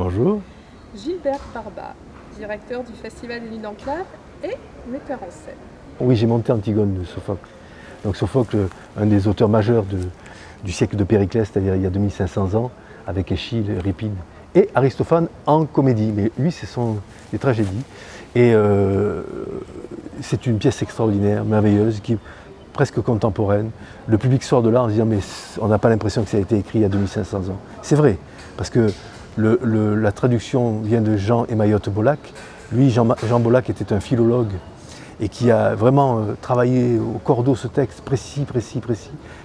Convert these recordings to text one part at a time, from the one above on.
Bonjour. Gilbert Barba, directeur du Festival des Nuits d'Enclave et metteur en scène. Oui, j'ai monté Antigone de Sophocle. Donc Sophocle, un des auteurs majeurs du siècle de Périclès, c'est-à-dire il y a 2500 ans, avec Échille, Euripide et Aristophane en comédie. Mais lui, ce sont des tragédies. Et c'est une pièce extraordinaire, merveilleuse, qui est presque contemporaine. Le public sort de là en se disant mais on n'a pas l'impression que ça a été écrit il y a 2500 ans. C'est vrai, parce que la traduction vient de Jean Émaillotte Bollac. Lui, Jean Bollac était un philologue et qui a vraiment travaillé au cordeau ce texte précis,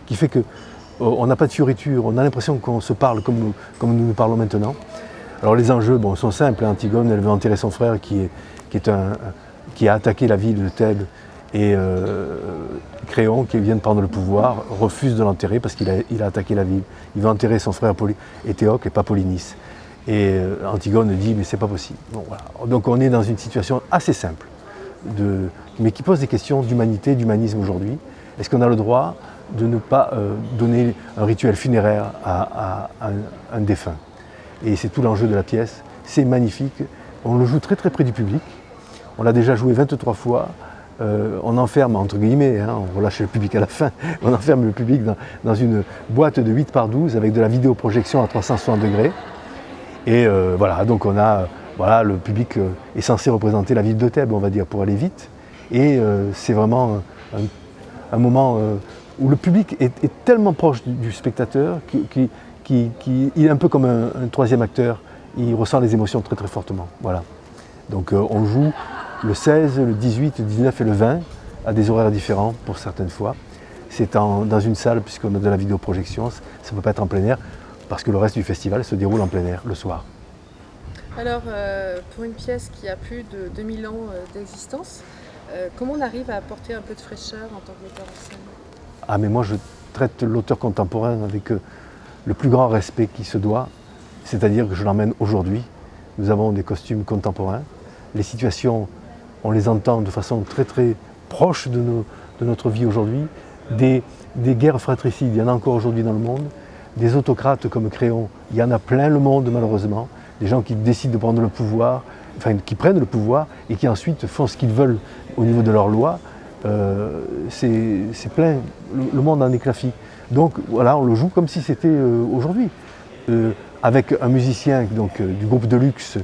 qui fait qu'on n'a pas de fioriture, on a l'impression qu'on se parle comme nous parlons maintenant. Alors les enjeux sont simples, Antigone, elle veut enterrer son frère qui a attaqué la ville de Thèbes, et Créon, qui vient de prendre le pouvoir, refuse de l'enterrer parce qu'il a attaqué la ville. Il veut enterrer son frère Éthéocle et pas Polynice. Et Antigone dit mais c'est pas possible. Bon, voilà. Donc on est dans une situation assez simple, mais qui pose des questions d'humanité, d'humanisme aujourd'hui. Est-ce qu'on a le droit de ne pas donner un rituel funéraire à un défunt? Et c'est tout l'enjeu de la pièce. C'est magnifique. On le joue très près du public. On l'a déjà joué 23 fois. On enferme, entre guillemets, on relâche le public à la fin, on enferme le public dans une boîte de 8 par 12 avec de la vidéoprojection à 360 degrés. Et voilà, donc le public est censé représenter la ville de Thèbes, on va dire, pour aller vite. Et c'est vraiment un moment où le public est tellement proche du spectateur qu'il est un peu comme un troisième acteur. Il ressent les émotions très fortement. Voilà. Donc on joue le 16, le 18, le 19 et le 20 à des horaires différents pour certaines fois. C'est dans une salle puisqu'on a de la vidéoprojection, ça ne peut pas être en plein air parce que le reste du festival se déroule en plein air le soir. Alors, pour une pièce qui a plus de 2000 ans d'existence, comment on arrive à apporter un peu de fraîcheur en tant que metteur en scène? Ah mais moi je traite l'auteur contemporain avec le plus grand respect qui se doit, c'est-à-dire que je l'emmène aujourd'hui. Nous avons des costumes contemporains, les situations, on les entend de façon très proche de notre vie aujourd'hui. Des guerres fratricides, il y en a encore aujourd'hui dans le monde. Des autocrates comme Créon, il y en a plein le monde malheureusement. Des gens qui décident de prendre le pouvoir, enfin qui prennent le pouvoir et qui ensuite font ce qu'ils veulent au niveau de leurs lois. C'est plein, le monde en éclafie. Donc voilà, on le joue comme si c'était aujourd'hui. Avec un musicien du groupe Deluxe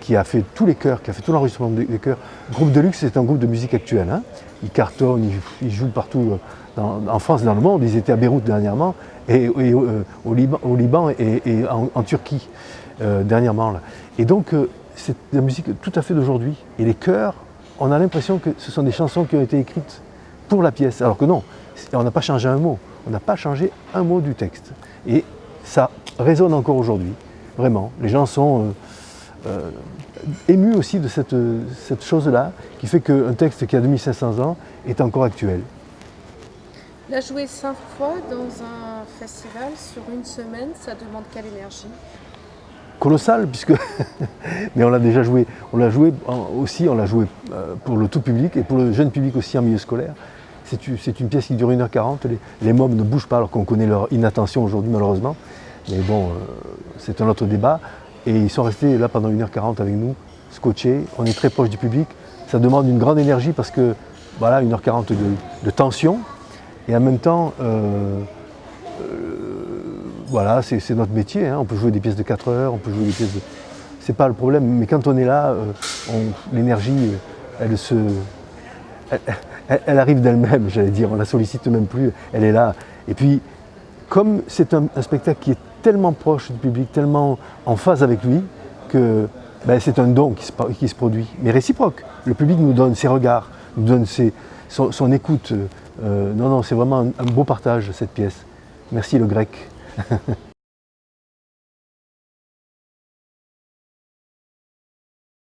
qui a fait tous les chœurs, qui a fait tout l'enregistrement des chœurs. Le groupe Deluxe, c'est un groupe de musique actuelle. Ils cartonnent, ils jouent partout en France et dans le monde. Ils étaient à Beyrouth dernièrement, et au Liban et en Turquie dernièrement. Là. Et donc, c'est de la musique tout à fait d'aujourd'hui. Et les chœurs, on a l'impression que ce sont des chansons qui ont été écrites pour la pièce. Alors que non, on n'a pas changé un mot. On n'a pas changé un mot du texte. Et ça résonne encore aujourd'hui, vraiment. Les gens sont émus aussi de cette chose-là, qui fait qu'un texte qui a 2500 ans est encore actuel. La jouer 5 fois dans un festival sur une semaine, ça demande quelle énergie? Colossal, puisque mais on l'a déjà joué. On l'a joué pour le tout public et pour le jeune public aussi en milieu scolaire. C'est une pièce qui dure 1h40. Les mômes ne bougent pas alors qu'on connaît leur inattention aujourd'hui malheureusement. Mais bon, c'est un autre débat. Et ils sont restés là pendant 1h40 avec nous, scotchés. On est très proche du public. Ça demande une grande énergie parce que voilà, 1h40 de tension. Et en même temps, voilà, c'est notre métier. On peut jouer des pièces de 4 heures, on peut jouer des pièces de... C'est pas le problème. Mais quand on est là, l'énergie, elle arrive d'elle-même, j'allais dire. On la sollicite même plus. Elle est là. Et puis, comme c'est un spectacle qui est tellement proche du public, tellement en phase avec lui, que c'est un don qui se produit, mais réciproque. Le public nous donne ses regards, nous donne son écoute. Non, c'est vraiment un beau partage, cette pièce. Merci le grec.